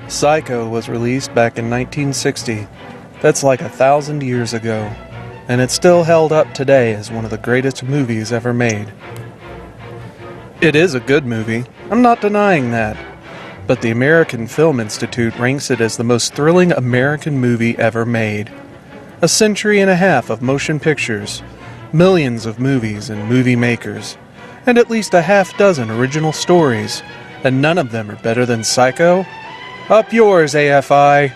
Psycho was released back in 1960. That's like 1,000 years ago. And it's still held up today as one of the greatest movies ever made. It is a good movie, I'm not denying that. But the American Film Institute ranks it as the most thrilling American movie ever made. A century and a half of motion pictures, millions of movies and movie makers, and at least a half dozen original stories, and none of them are better than Psycho? Up yours, AFI!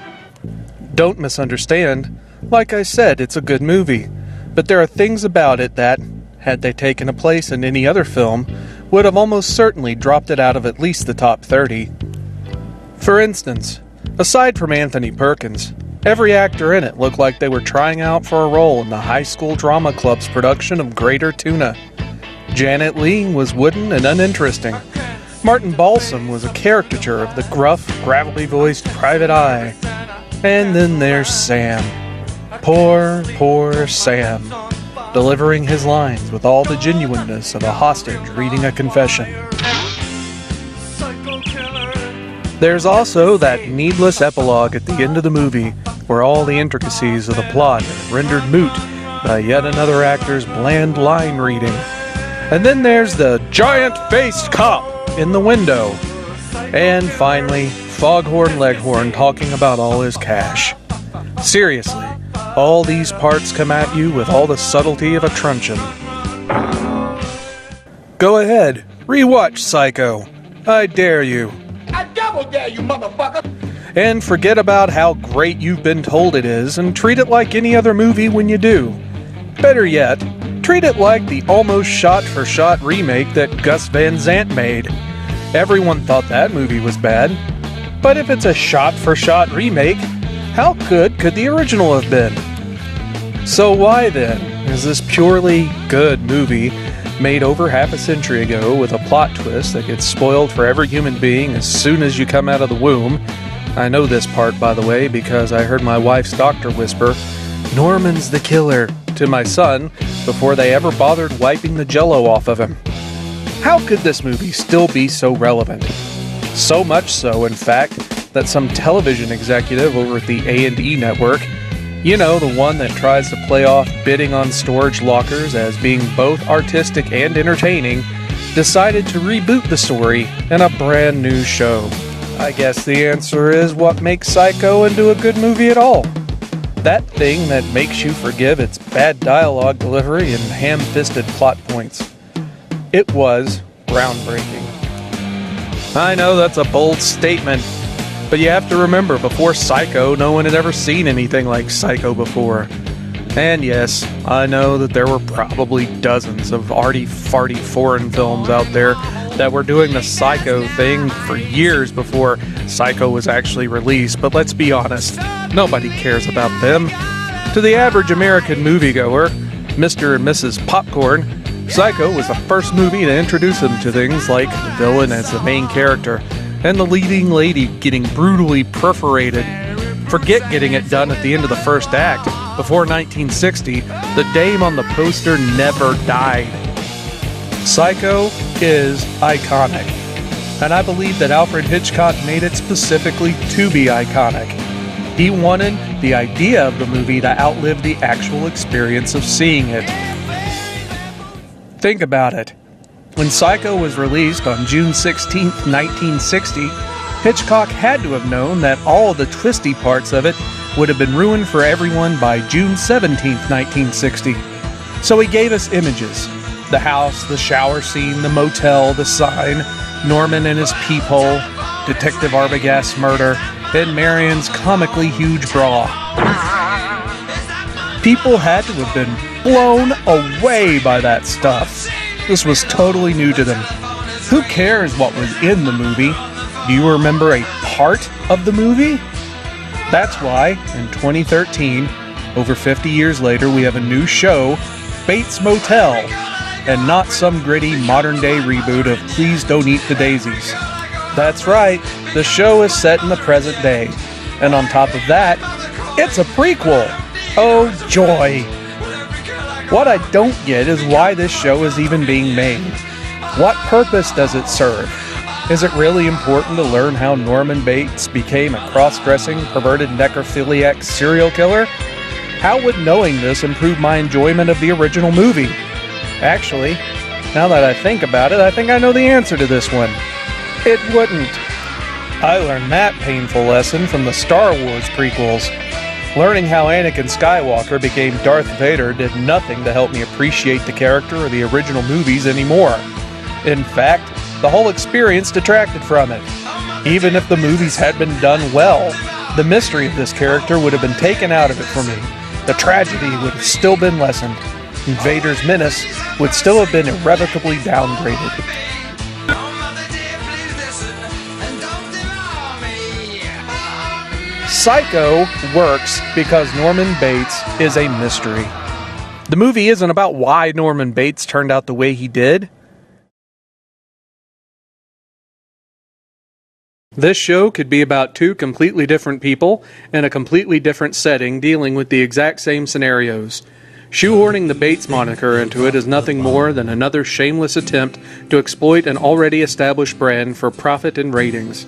Don't misunderstand. Like I said, it's a good movie, but there are things about it that, had they taken a place in any other film, would have almost certainly dropped it out of at least the top 30. For instance, aside from Anthony Perkins, every actor in it looked like they were trying out for a role in the High School Drama Club's production of Greater Tuna. Janet Leigh was wooden and uninteresting. Martin Balsam was a caricature of the gruff, gravelly-voiced Private Eye. And then there's Sam. Poor, poor Sam, delivering his lines with all the genuineness of a hostage reading a confession. There's also that needless epilogue at the end of the movie, where all the intricacies of the plot are rendered moot by yet another actor's bland line reading. And then there's the giant-faced cop in the window. And finally, Foghorn Leghorn talking about all his cash. Seriously, all these parts come at you with all the subtlety of a truncheon. Go ahead, rewatch Psycho. I dare you. I double dare you, motherfucker! And forget about how great you've been told it is, and treat it like any other movie when you do. Better yet, treat it like the almost shot-for-shot remake that Gus Van Sant made. Everyone thought that movie was bad. But if it's a shot-for-shot remake, how good could the original have been? So why then is this purely good movie made over half a century ago with a plot twist that gets spoiled for every human being as soon as you come out of the womb? I know this part, by the way, because I heard my wife's doctor whisper, "Norman's the killer," to my son before they ever bothered wiping the jello off of him. How could this movie still be so relevant? So much so, in fact, that some television executive over at the A&E network, you know, the one that tries to play off bidding on storage lockers as being both artistic and entertaining, decided to reboot the story in a brand new show. I guess the answer is what makes Psycho into a good movie at all. That thing that makes you forgive its bad dialogue delivery and ham-fisted plot points. It was groundbreaking. I know that's a bold statement, but you have to remember, before Psycho, no one had ever seen anything like Psycho before. And yes, I know that there were probably dozens of arty-farty foreign films out there that were doing the Psycho thing for years before Psycho was actually released, but let's be honest, nobody cares about them. To the average American moviegoer, Mr. and Mrs. Popcorn, Psycho was the first movie to introduce them to things like the villain as the main character, and the leading lady getting brutally perforated. Forget getting it done at the end of the first act. Before 1960, the dame on the poster never died. Psycho is iconic, and I believe that Alfred Hitchcock made it specifically to be iconic. He wanted the idea of the movie to outlive the actual experience of seeing it. Think about it. When Psycho was released on June 16, 1960, Hitchcock had to have known that all of the twisty parts of it would have been ruined for everyone by June 17, 1960. So he gave us images. The house, the shower scene, the motel, the sign, Norman and his peephole, Detective Arbogast's murder, and Marion's comically huge bra. People had to have been blown away by that stuff. This was totally new to them. Who cares what was in the movie? Do you remember a part of the movie? That's why, in 2013, over 50 years later, we have a new show, Bates Motel, and not some gritty modern-day reboot of Please Don't Eat the Daisies. That's right, the show is set in the present day, and on top of that, it's a prequel. Oh joy! What I don't get is why this show is even being made. What purpose does it serve? Is it really important to learn how Norman Bates became a cross-dressing, perverted necrophiliac serial killer? How would knowing this improve my enjoyment of the original movie? Actually, now that I think about it, I think I know the answer to this one. It wouldn't. I learned that painful lesson from the Star Wars prequels. Learning how Anakin Skywalker became Darth Vader did nothing to help me appreciate the character or the original movies anymore. In fact, the whole experience detracted from it. Even if the movies had been done well, the mystery of this character would have been taken out of it for me. The tragedy would have still been lessened, and Vader's menace would still have been irrevocably downgraded. Psycho works because Norman Bates is a mystery. The movie isn't about why Norman Bates turned out the way he did. This show could be about two completely different people in a completely different setting dealing with the exact same scenarios. Shoehorning the Bates moniker into it is nothing more than another shameless attempt to exploit an already established brand for profit and ratings.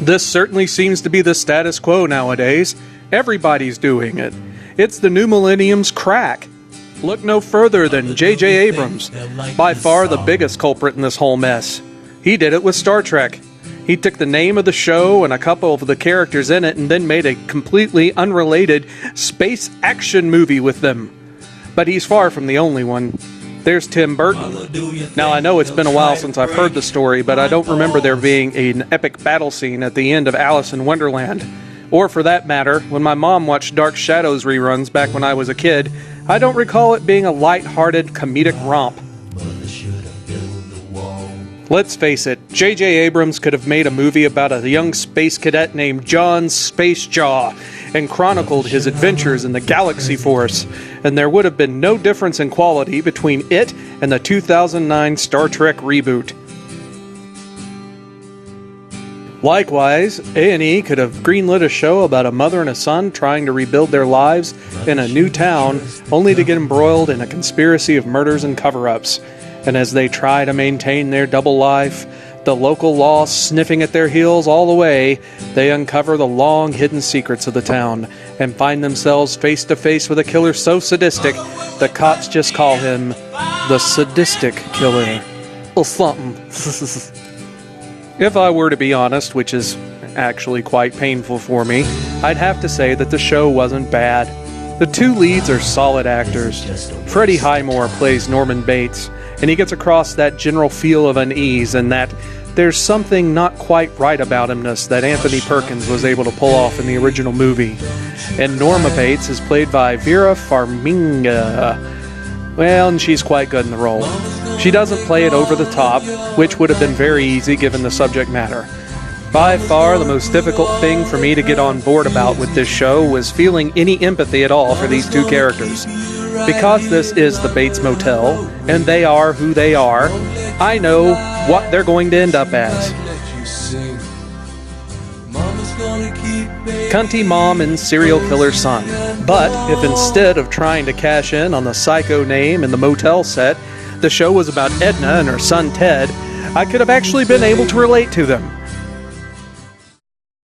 This certainly seems to be the status quo nowadays. Everybody's doing it. It's the new millennium's crack. Look no further than J.J. Abrams, by far the biggest culprit in this whole mess. He did it with Star Trek. He took the name of the show and a couple of the characters in it and then made a completely unrelated space action movie with them. But he's far from the only one. There's Tim Burton. Now, I know it's been a while since I've heard the story, but I don't remember there being an epic battle scene at the end of Alice in Wonderland. Or for that matter, when my mom watched Dark Shadows reruns back when I was a kid, I don't recall it being a light-hearted comedic romp. Let's face it, J.J. Abrams could have made a movie about a young space cadet named John Spacejaw and chronicled his adventures in the Galaxy Force, and there would have been no difference in quality between it and the 2009 Star Trek reboot. Likewise, A&E could have greenlit a show about a mother and a son trying to rebuild their lives in a new town, only to get embroiled in a conspiracy of murders and cover-ups. And as they try to maintain their double life, the local law sniffing at their heels all the way, they uncover the long hidden secrets of the town and find themselves face to face with a killer so sadistic, the cops just call him the Sadistic Killer. Or something. If I were to be honest, which is actually quite painful for me, I'd have to say that the show wasn't bad. The two leads are solid actors. Freddie Highmore plays Norman Bates, and he gets across that general feel of unease and that there's something not quite right about himness that Anthony Perkins was able to pull off in the original movie. And Norma Bates is played by Vera Farmiga. Well, and she's quite good in the role. She doesn't play it over the top, which would have been very easy given the subject matter. By far, the most difficult thing for me to get on board about with this show was feeling any empathy at all for these two characters. Because this is the Bates Motel, and they are who they are, I know what they're going to end up as. Cunty mom and serial killer son. But if instead of trying to cash in on the Psycho name and the motel set, the show was about Edna and her son Ted, I could have actually been able to relate to them.